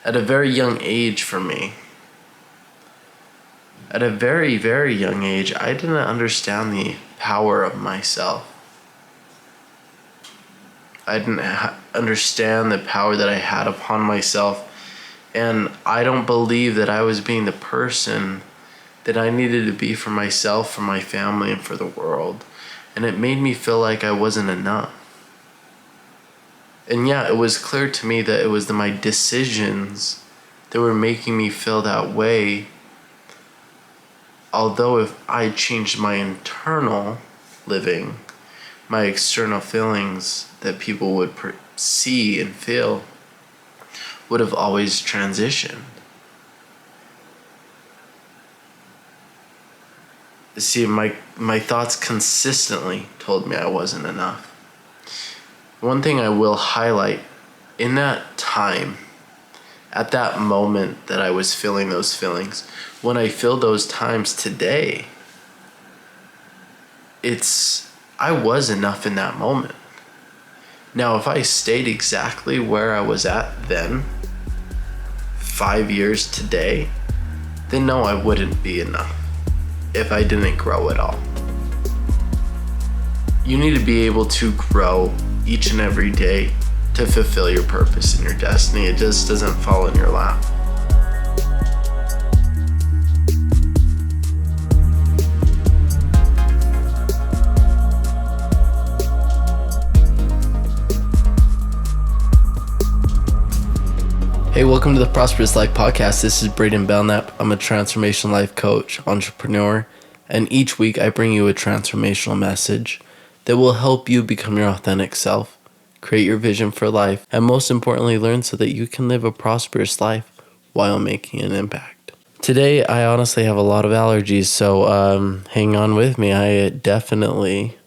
At a very young age for me, at a very, very young age, I didn't understand the power of myself. I didn't understand the power that I had upon myself. And I don't believe that I was being the person that I needed to be for myself, for my family, and for the world. And it made me feel like I wasn't enough. And yeah, it was clear to me that it was my decisions that were making me feel that way. Although if I changed my internal living, my external feelings that people would see and feel would have always transitioned. See, my thoughts consistently told me I wasn't enough. One thing I will highlight, in that time, at that moment that I was feeling those feelings, when I feel those times today, I was enough in that moment. Now, if I stayed exactly where I was at then, 5 years today, then no, I wouldn't be enough if I didn't grow at all. You need to be able to grow each and every day to fulfill your purpose and your destiny. It just doesn't fall in your lap. Hey, welcome to the Prosperous Life Podcast. This is Braden Belknap. I'm a transformational life coach, entrepreneur, and each week I bring you a transformational message that will help you become your authentic self, create your vision for life, and most importantly, learn so that you can live a prosperous life while making an impact. Today, I honestly have a lot of allergies, so hang on with me. I definitely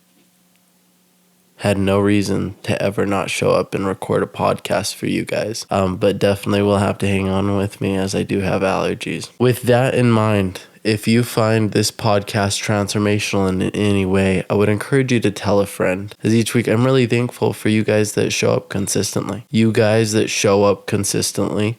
had no reason to ever not show up and record a podcast for you guys. But definitely will have to hang on with me as I do have allergies. With that in mind, if you find this podcast transformational in any way, I would encourage you to tell a friend. As each week, I'm really thankful for you guys that show up consistently. You guys that show up consistently,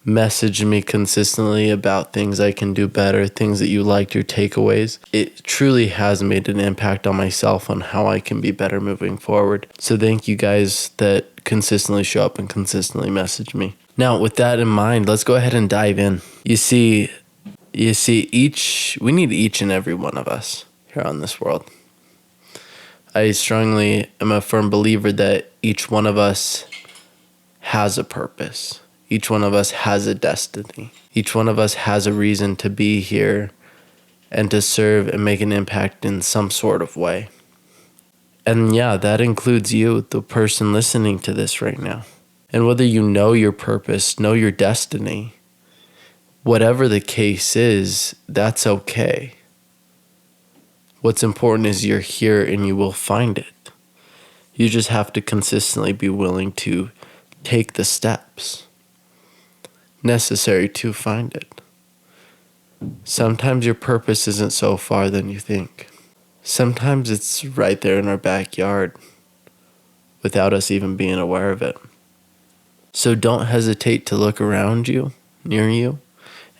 message me consistently about things I can do better, things that you liked, your takeaways. It truly has made an impact on myself on how I can be better moving forward. So thank you guys that consistently show up and consistently message me. Now, with that in mind, let's go ahead and dive in. You see, we need each and every one of us here on this world. I strongly am a firm believer that each one of us has a purpose. Each one of us has a destiny. Each one of us has a reason to be here and to serve and make an impact in some sort of way. And yeah, that includes you, the person listening to this right now. And whether you know your purpose, know your destiny, whatever the case is, that's okay. What's important is you're here and you will find it. You just have to consistently be willing to take the steps necessary to find it. Sometimes your purpose isn't so far than you think. Sometimes it's right there in our backyard without us even being aware of it. So don't hesitate to look around you, near you,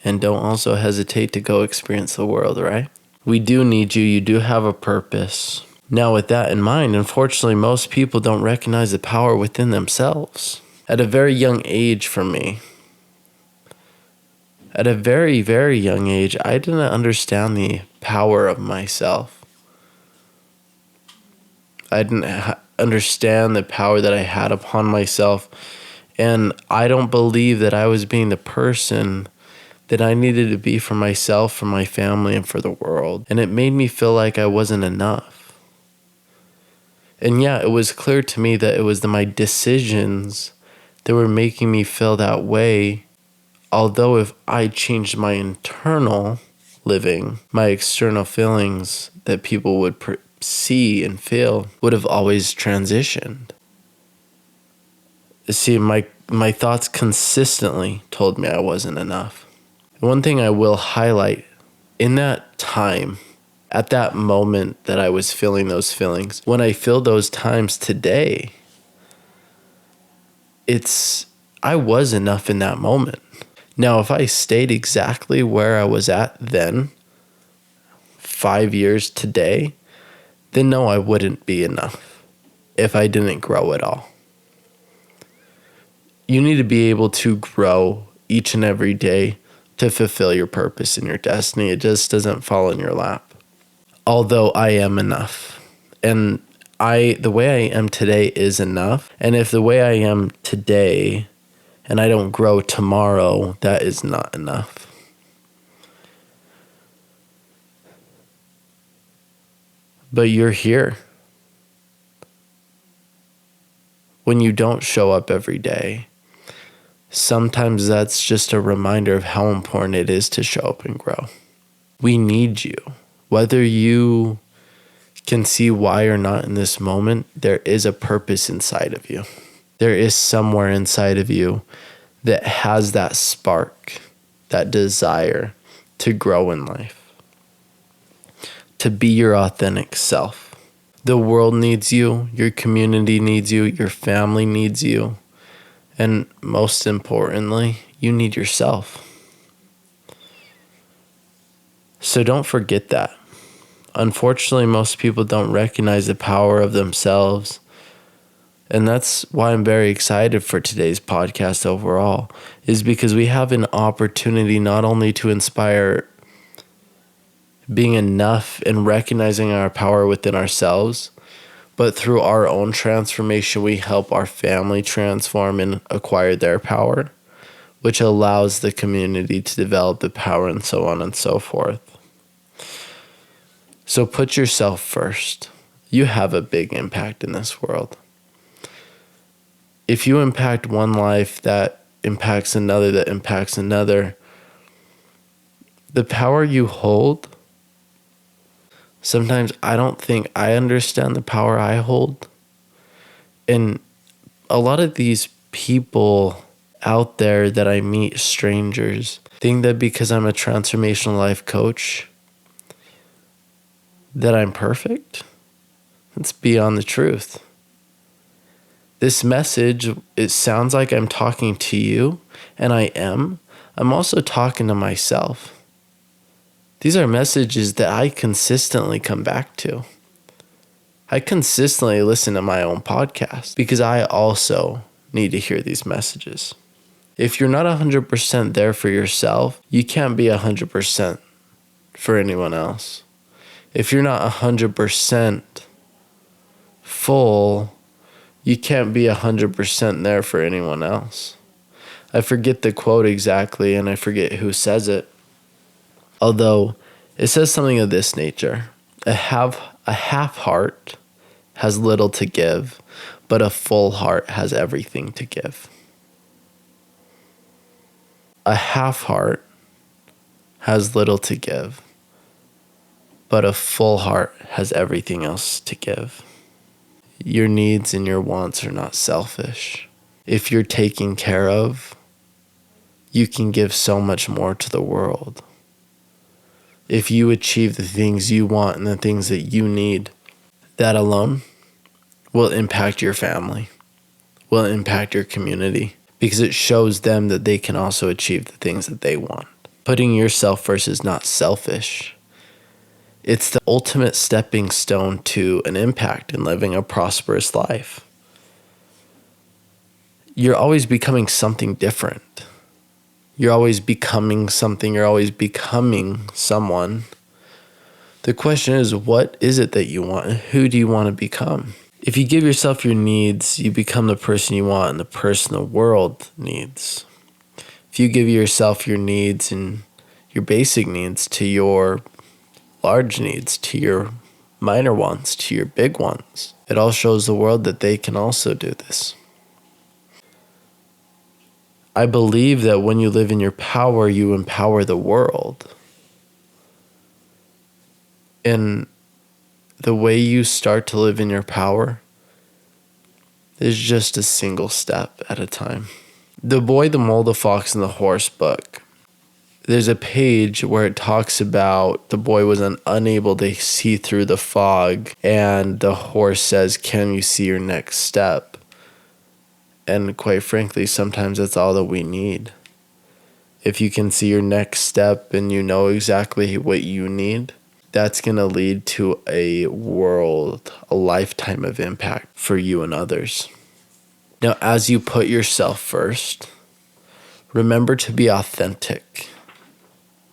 and don't also hesitate to go experience the world, right? We do need you. You do have a purpose. Now, with that in mind, unfortunately, most people don't recognize the power within themselves. At a very young age for me, at a very, very young age, I didn't understand the power of myself. I didn't understand the power that I had upon myself. And I don't believe that I was being the person that I needed to be for myself, for my family, and for the world. And it made me feel like I wasn't enough. And yeah, it was clear to me that it was my decisions that were making me feel that way. Although if I changed my internal living, my external feelings that people would see and feel would have always transitioned. See, my thoughts consistently told me I wasn't enough. One thing I will highlight, in that time, at that moment that I was feeling those feelings, when I feel those times today, I was enough in that moment. Now, if I stayed exactly where I was at then, 5 years today, then no, I wouldn't be enough if I didn't grow at all. You need to be able to grow each and every day to fulfill your purpose and your destiny. It just doesn't fall in your lap. Although I am enough. And the way I am today is enough. And if the way I am today and I don't grow tomorrow, that is not enough. But you're here. When you don't show up every day, sometimes that's just a reminder of how important it is to show up and grow. We need you. Whether you can see why or not in this moment, there is a purpose inside of you. There is somewhere inside of you that has that spark, that desire to grow in life, to be your authentic self. The world needs you, your community needs you, your family needs you, and most importantly, you need yourself. So don't forget that. Unfortunately, most people don't recognize the power of themselves. And that's why I'm very excited for today's podcast overall, is because we have an opportunity not only to inspire being enough and recognizing our power within ourselves, but through our own transformation, we help our family transform and acquire their power, which allows the community to develop the power and so on and so forth. So put yourself first. You have a big impact in this world. If you impact one life, that impacts another, that impacts another, the power you hold, sometimes I don't think I understand the power I hold. And a lot of these people out there that I meet, strangers, think that because I'm a transformational life coach, that I'm perfect. It's beyond the truth. This message, it sounds like I'm talking to you, and I am. I'm also talking to myself. These are messages that I consistently come back to. I consistently listen to my own podcast because I also need to hear these messages. If you're not 100% there for yourself, you can't be 100% for anyone else. If you're not 100% full, you can't be 100% there for anyone else. I forget the quote exactly, and I forget who says it. Although it says something of this nature: a half heart has little to give, but a full heart has everything to give. A half heart has little to give, but a full heart has everything else to give. Your needs and your wants are not selfish. If you're taken care of, you can give so much more to the world. If you achieve the things you want and the things that you need, that alone will impact your family, will impact your community, because it shows them that they can also achieve the things that they want. Putting yourself first is not selfish. It's the ultimate stepping stone to an impact in living a prosperous life. You're always becoming something different. You're always becoming something. You're always becoming someone. The question is, what is it that you want? And who do you want to become? If you give yourself your needs, you become the person you want and the person the world needs. If you give yourself your needs and your basic needs to your large needs, to your minor ones, to your big ones, it all shows the world that they can also do this. I believe that when you live in your power, you empower the world. And the way you start to live in your power is just a single step at a time. The Boy, the Mole, the Fox, and the Horse book, there's a page where it talks about the boy was unable to see through the fog, and the horse says, "Can you see your next step?" And quite frankly, sometimes that's all that we need. If you can see your next step and you know exactly what you need, that's going to lead to a lifetime of impact for you and others. Now, as you put yourself first, remember to be authentic.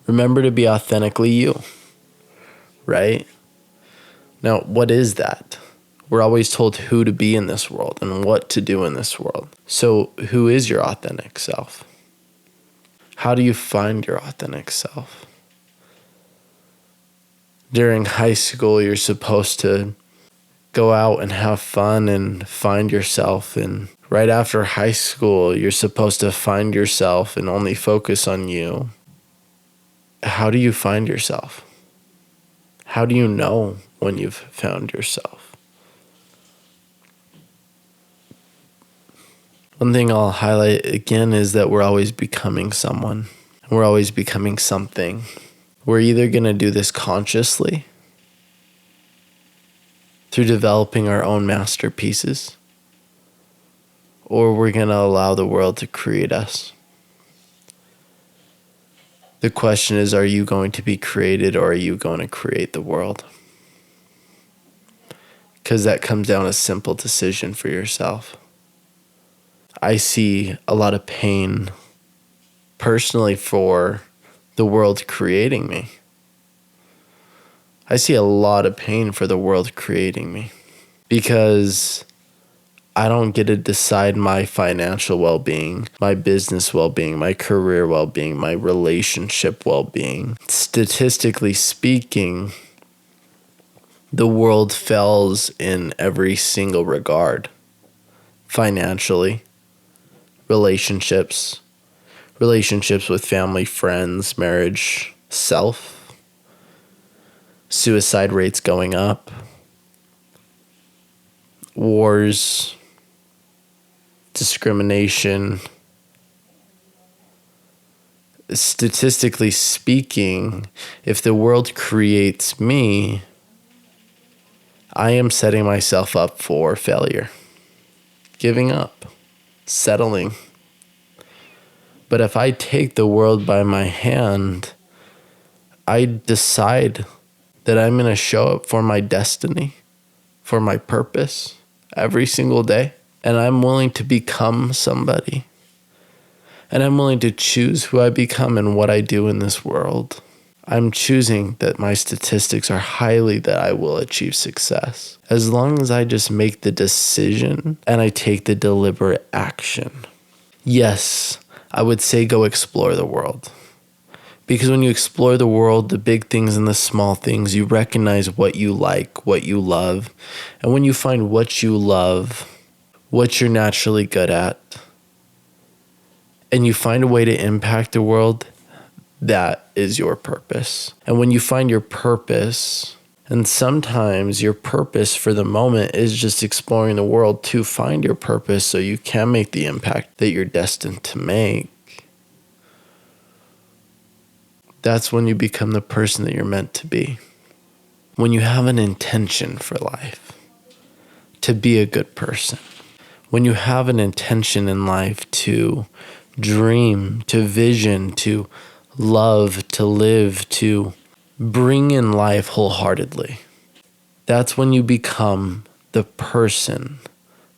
Remember to be authentically you, right? Now, what is that? We're always told who to be in this world and what to do in this world. So, who is your authentic self? How do you find your authentic self? During high school, you're supposed to go out and have fun and find yourself. And right after high school, you're supposed to find yourself and only focus on you. How do you find yourself? How do you know when you've found yourself? One thing I'll highlight again is that we're always becoming someone. We're always becoming something. We're either going to do this consciously through developing our own masterpieces, or we're going to allow the world to create us. The question is, are you going to be created or are you going to create the world? Because that comes down to a simple decision for yourself. I see a lot of pain personally for the world creating me. I see a lot of pain for the world creating me because I don't get to decide my financial well-being, my business well-being, my career well-being, my relationship well-being. Statistically speaking, the world fails in every single regard. Financially, relationships with family, friends, marriage, self, suicide rates going up, wars, discrimination. Statistically speaking, if the world creates me, I am setting myself up for failure, giving up, settling. But if I take the world by my hand, I decide that I'm going to show up for my destiny, for my purpose every single day. And I'm willing to become somebody. And I'm willing to choose who I become and what I do in this world. I'm choosing that my statistics are highly that I will achieve success. As long as I just make the decision and I take the deliberate action. Yes, I would say go explore the world. Because when you explore the world, the big things and the small things, you recognize what you like, what you love. And when you find what you love, what you're naturally good at, and you find a way to impact the world, that is your purpose. And when you find your purpose, and sometimes your purpose for the moment is just exploring the world to find your purpose so you can make the impact that you're destined to make. That's when you become the person that you're meant to be. When you have an intention for life, to be a good person. When you have an intention in life to dream, to vision, to love, to live, to bring in life wholeheartedly. That's when you become the person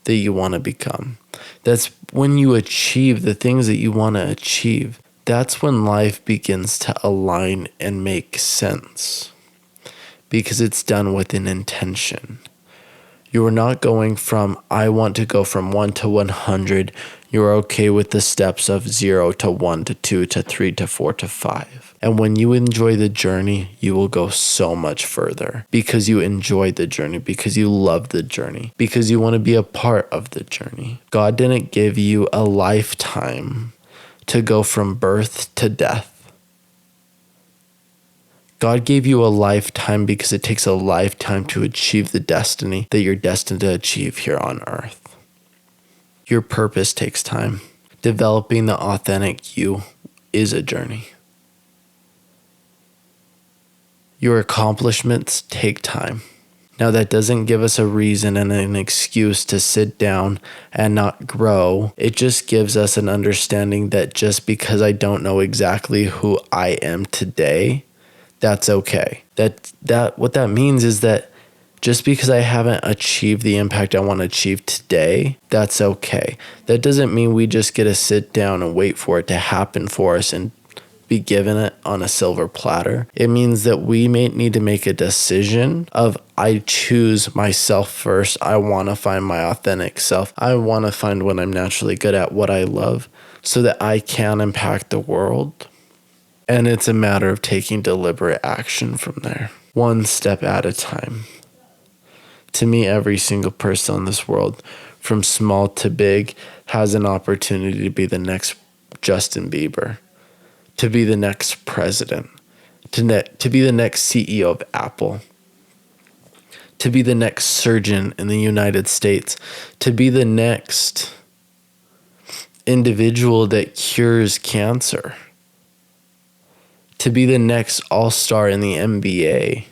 that you want to become. That's when you achieve the things that you want to achieve. That's when life begins to align and make sense because it's done with an intention. You are not going from, I want to go from 1 to 100. You're okay with the steps of 0 to 1 to 2 to 3 to 4 to 5. And when you enjoy the journey, you will go so much further because you enjoy the journey, because you love the journey, because you want to be a part of the journey. God didn't give you a lifetime to go from birth to death. God gave you a lifetime because it takes a lifetime to achieve the destiny that you're destined to achieve here on earth. Your purpose takes time. Developing the authentic you is a journey. Your accomplishments take time. Now, that doesn't give us a reason and an excuse to sit down and not grow. It just gives us an understanding that just because I don't know exactly who I am today, that's okay. What that means is that just because I haven't achieved the impact I want to achieve today, that's okay. That doesn't mean we just get to sit down and wait for it to happen for us and be given it on a silver platter. It means that we may need to make a decision of I choose myself first. I want to find my authentic self. I want to find what I'm naturally good at, what I love, so that I can impact the world. And it's a matter of taking deliberate action from there, one step at a time. To me, every single person in this world, from small to big, has an opportunity to be the next Justin Bieber, to be the next president, to be the next CEO of Apple, to be the next surgeon in the United States, to be the next individual that cures cancer, to be the next all-star in the NBA.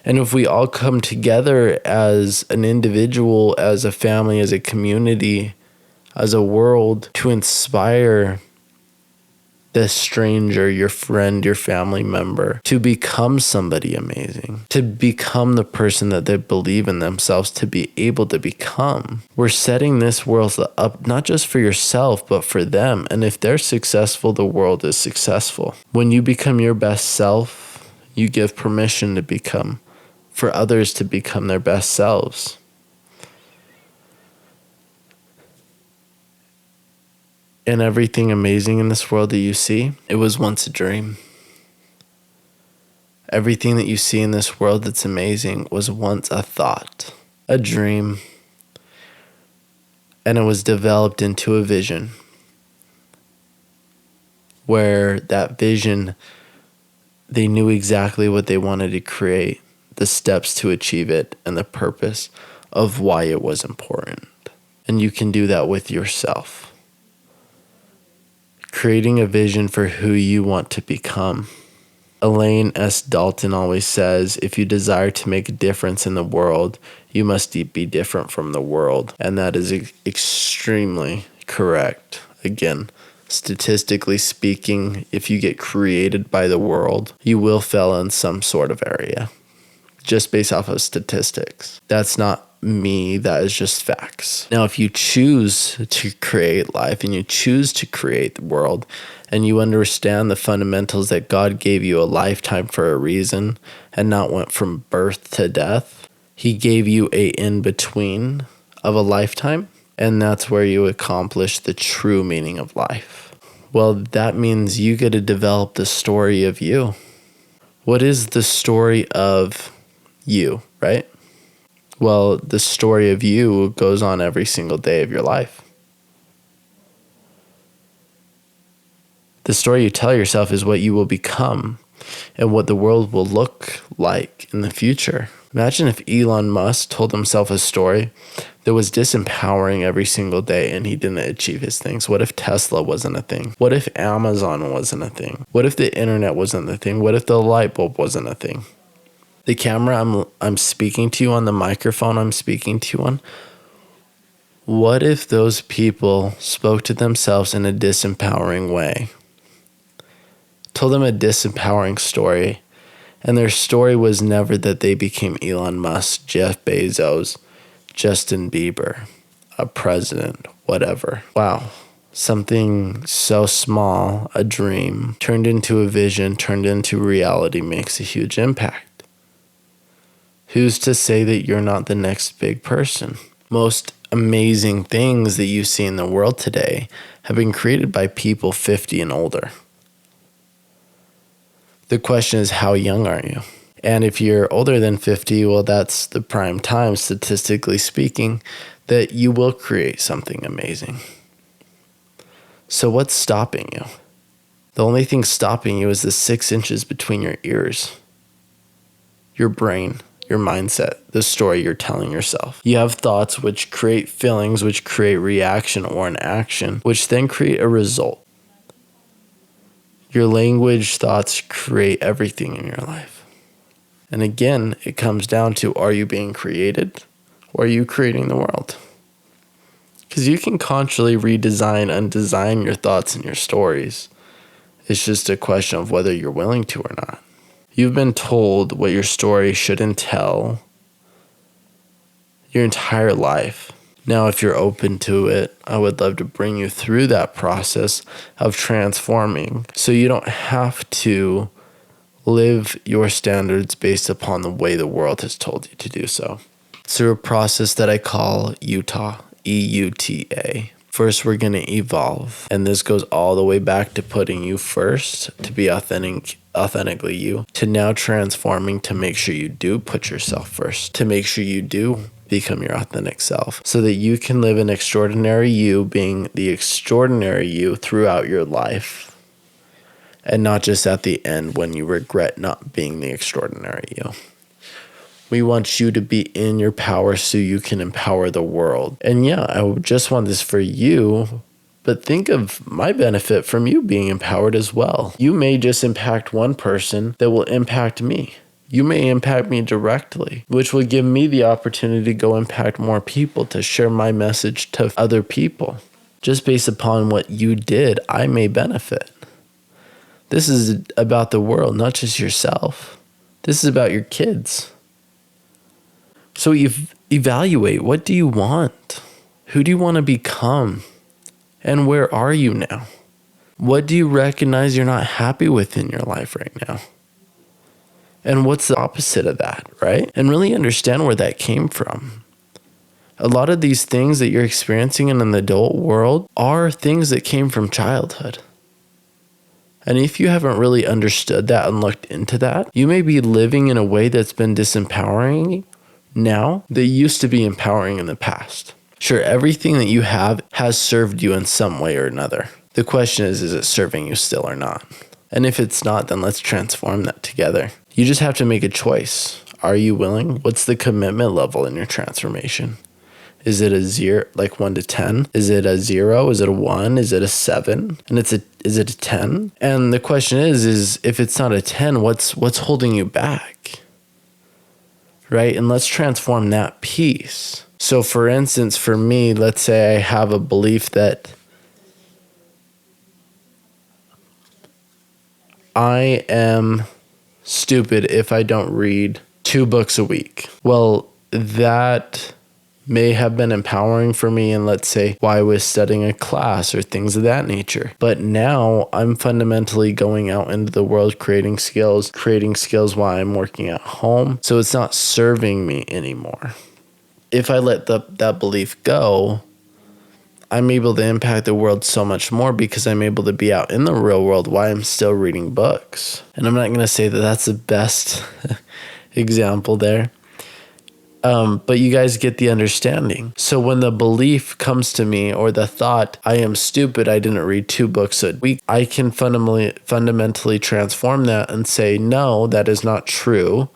And if we all come together as an individual, as a family, as a community, as a world, to inspire the stranger, your friend, your family member, to become somebody amazing, to become the person that they believe in themselves to be able to become. We're setting this world up not just for yourself, but for them. And if they're successful, the world is successful. When you become your best self, you give permission to become, for others to become their best selves. And everything amazing in this world that you see, it was once a dream. Everything that you see in this world that's amazing was once a thought, a dream, and it was developed into a vision, where that vision, they knew exactly what they wanted to create, the steps to achieve it, and the purpose of why it was important. And you can do that with yourself. Creating a vision for who you want to become. Elaine S. Dalton always says, if you desire to make a difference in the world, you must be different from the world. And that is extremely correct. Again, statistically speaking, if you get created by the world, you will fail in some sort of area, just based off of statistics. That's not me, that is just facts. Now, if you choose to create life and you choose to create the world and you understand the fundamentals that God gave you a lifetime for a reason and not went from birth to death, He gave you a in-between of a lifetime, and that's where you accomplish the true meaning of life. Well, that means you get to develop the story of you. What is the story of you, right? Well, the story of you goes on every single day of your life. The story you tell yourself is what you will become and what the world will look like in the future. Imagine if Elon Musk told himself a story that was disempowering every single day and he didn't achieve his things. What if Tesla wasn't a thing? What if Amazon wasn't a thing? What if the internet wasn't a thing? What if the light bulb wasn't a thing? The camera I'm speaking to you on, the microphone I'm speaking to you on, what if those people spoke to themselves in a disempowering way? Told them a disempowering story, and their story was never that they became Elon Musk, Jeff Bezos, Justin Bieber, a president, whatever. Wow. Something so small, a dream, turned into a vision, turned into reality, makes a huge impact. Who's to say that you're not the next big person? Most amazing things that you see in the world today have been created by people 50 and older. The question is, how young are you? And if you're older than 50, well, that's the prime time, statistically speaking, that you will create something amazing. So what's stopping you? The only thing stopping you is the 6 inches between your ears, your brain, your mindset, the story you're telling yourself. You have thoughts which create feelings, which create reaction or an action, which then create a result. Your language, thoughts create everything in your life. And again, it comes down to, are you being created or are you creating the world? Because you can consciously redesign, undesign your thoughts and your stories. It's just a question of whether you're willing to or not. You've been told what your story should entail your entire life. Now, if you're open to it, I would love to bring you through that process of transforming so you don't have to live your standards based upon the way the world has told you to do so. Through a process that I call Utah, EUTA. First, we're going to evolve. And this goes all the way back to putting you first to be authentically you, to now transforming to make sure you do put yourself first, to make sure you do become your authentic self so that you can live an extraordinary you, being the extraordinary you throughout your life. And not just at the end when you regret not being the extraordinary you. We want you to be in your power so you can empower the world. And yeah, I just want this for you, but think of my benefit from you being empowered as well. You may just impact one person that will impact me. You may impact me directly, which will give me the opportunity to go impact more people, to share my message to other people. Just based upon what you did, I may benefit. This is about the world, not just yourself. This is about your kids. So you evaluate, what do you want? Who do you want to become? And where are you now? What do you recognize you're not happy with in your life right now? And what's the opposite of that, right? And really understand where that came from. A lot of these things that you're experiencing in the adult world are things that came from childhood. And if you haven't really understood that and looked into that, you may be living in a way that's been disempowering now that used to be empowering in the past. Sure, everything that you have has served you in some way or another. The question is it serving you still or not? And if it's not, then let's transform that together. You just have to make a choice. Are you willing? What's the commitment level in your transformation? Is it a 0, like 1 to 10? Is it a 0? Is it a 1? Is it a 7? And is it a 10? And the question is if it's not a 10, what's holding you back? Right? And let's transform that piece. So for instance, for me, let's say I have a belief that I am stupid if I don't read 2 books a week. Well, that may have been empowering for me and let's say while I was studying a class or things of that nature. But now I'm fundamentally going out into the world creating skills while I'm working at home. So it's not serving me anymore. If I let that belief go, I'm able to impact the world so much more because I'm able to be out in the real world while I'm still reading books. And I'm not going to say that that's the best example there. But you guys get the understanding. So when the belief comes to me or the thought, I am stupid, I didn't read 2 books a week, I can fundamentally transform that and say, no, that is not true.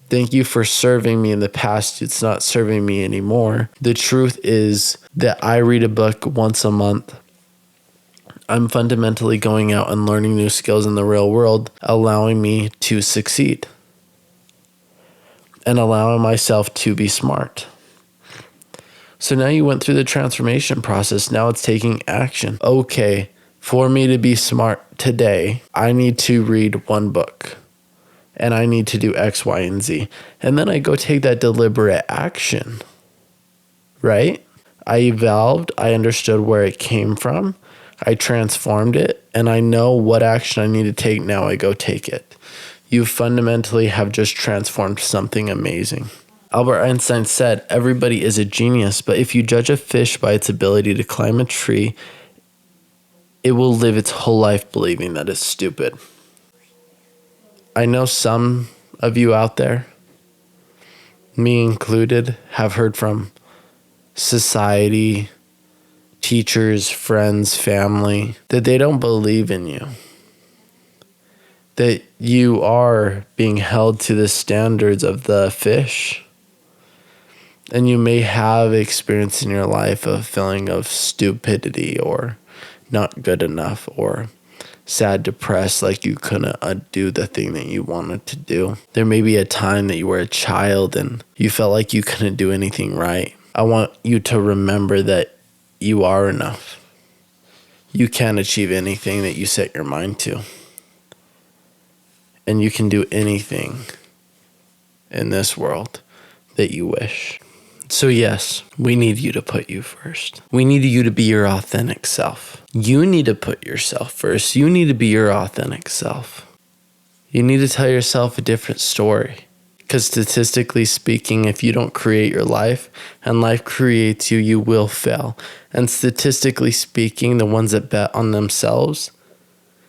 Thank you for serving me in the past. It's not serving me anymore. The truth is that I read a book once a month. I'm fundamentally going out and learning new skills in the real world, allowing me to succeed. And allowing myself to be smart. So now you went through the transformation process. Now it's taking action. Okay, for me to be smart today, I need to read 1 book. And I need to do X, Y, and Z. And then I go take that deliberate action. Right? I evolved. I understood where it came from. I transformed it. And I know what action I need to take. Now I go take it. You fundamentally have just transformed something amazing. Albert Einstein said, everybody is a genius, but if you judge a fish by its ability to climb a tree, it will live its whole life believing that it's stupid. I know some of you out there, me included, have heard from society, teachers, friends, family, that they don't believe in you. That you are being held to the standards of the fish. And you may have experience in your life a feeling of stupidity or not good enough or sad, depressed, like you couldn't undo the thing that you wanted to do. There may be a time that you were a child and you felt like you couldn't do anything right. I want you to remember that you are enough. You can achieve anything that you set your mind to. And you can do anything in this world that you wish. So yes, we need you to put you first. We need you to be your authentic self. You need to put yourself first. You need to be your authentic self. You need to tell yourself a different story. Because statistically speaking, if you don't create your life and life creates you, you will fail. And statistically speaking, the ones that bet on themselves,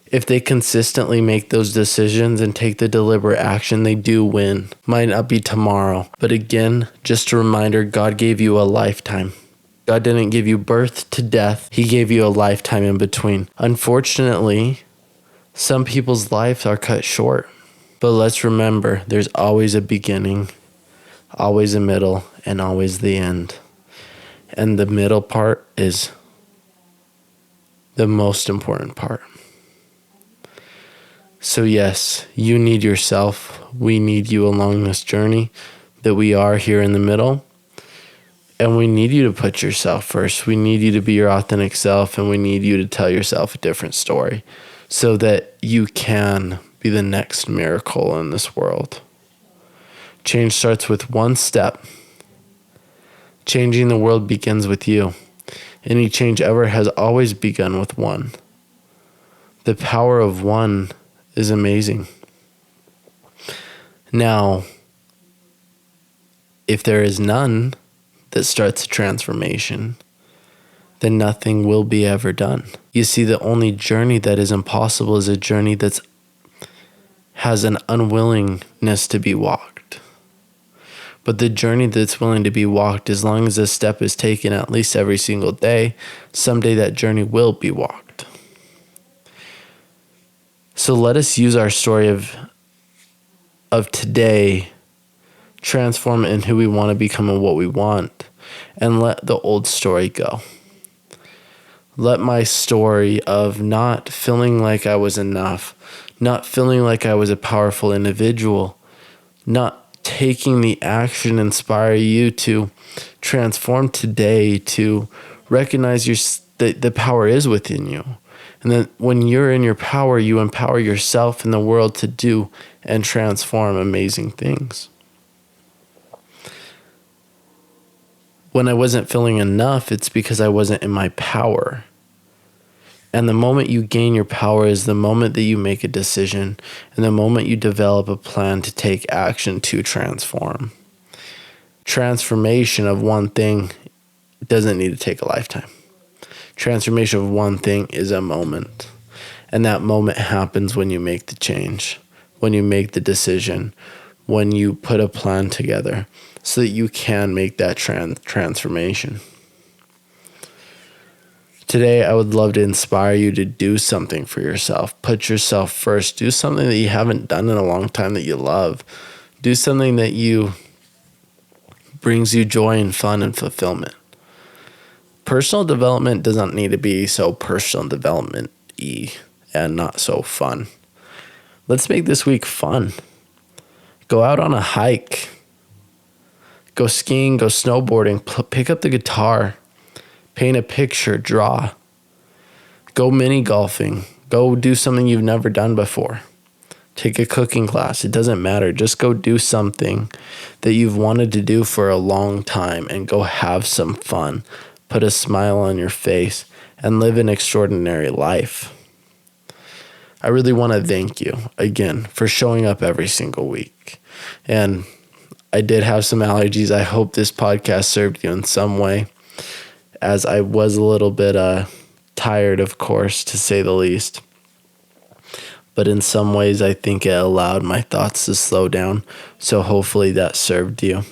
if they consistently make those decisions and take the deliberate action, they do win. Might not be tomorrow. But again, just a reminder, God gave you a lifetime. God didn't give you birth to death. He gave you a lifetime in between. Unfortunately, some people's lives are cut short. But let's remember, there's always a beginning, always a middle, and always the end. And the middle part is the most important part. So yes, you need yourself. We need you along this journey that we are here in the middle. And we need you to put yourself first. We need you to be your authentic self, and we need you to tell yourself a different story so that you can be the next miracle in this world. Change starts with one step. Changing the world begins with you. Any change ever has always begun with one. The power of one is amazing. Now, if there is none that starts a transformation, then nothing will be ever done. You see, the only journey that is impossible is a journey that has an unwillingness to be walked. But the journey that's willing to be walked, as long as a step is taken at least every single day, someday that journey will be walked. So let us use our story of today, transform it in who we want to become and what we want, and let the old story go. Let my story of not feeling like I was enough, not feeling like I was a powerful individual, not taking the action inspire you to transform today, to recognize that the power is within you. And then when you're in your power, you empower yourself and the world to do and transform amazing things. When I wasn't feeling enough, it's because I wasn't in my power. And the moment you gain your power is the moment that you make a decision and the moment you develop a plan to take action to transform. Transformation of one thing doesn't need to take a lifetime. Transformation of one thing is a moment. And that moment happens when you make the change, when you make the decision, when you put a plan together so that you can make that transformation. Today, I would love to inspire you to do something for yourself. Put yourself first. Do something that you haven't done in a long time that you love. Do something that brings you joy and fun and fulfillment. Personal development doesn't need to be so personal development-y and not so fun. Let's make this week fun. Go out on a hike. Go skiing, go snowboarding, pick up the guitar, paint a picture, draw. Go mini golfing. Go do something you've never done before. Take a cooking class. It doesn't matter. Just go do something that you've wanted to do for a long time and go have some fun. Put a smile on your face and live an extraordinary life. I really want to thank you again for showing up every single week. And I did have some allergies. I hope this podcast served you in some way, as I was a little bit tired, of course, to say the least. But in some ways, I think it allowed my thoughts to slow down. So hopefully that served you.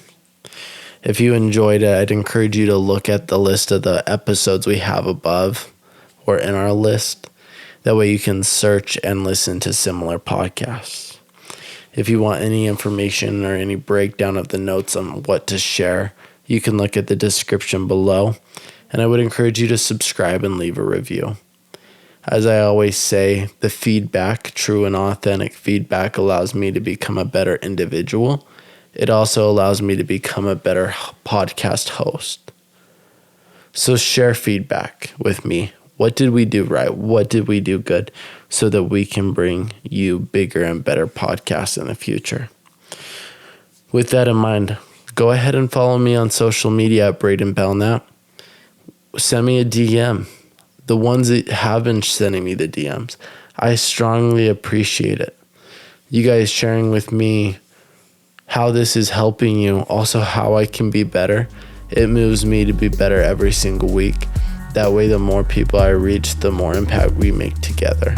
If you enjoyed it, I'd encourage you to look at the list of the episodes we have above or in our list. That way you can search and listen to similar podcasts. If you want any information or any breakdown of the notes on what to share, you can look at the description below. And I would encourage you to subscribe and leave a review. As I always say, the feedback, true and authentic feedback, allows me to become a better individual. It also allows me to become a better podcast host. So share feedback with me. What did we do right? What did we do good? So that we can bring you bigger and better podcasts in the future. With that in mind, go ahead and follow me on social media at Braden Belknap. Send me a DM. The ones that have been sending me the DMs, I strongly appreciate it. You guys sharing with me how this is helping you, also how I can be better. It moves me to be better every single week. That way, the more people I reach, the more impact we make together.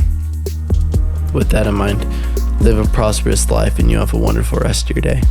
With that in mind, live a prosperous life and you have a wonderful rest of your day.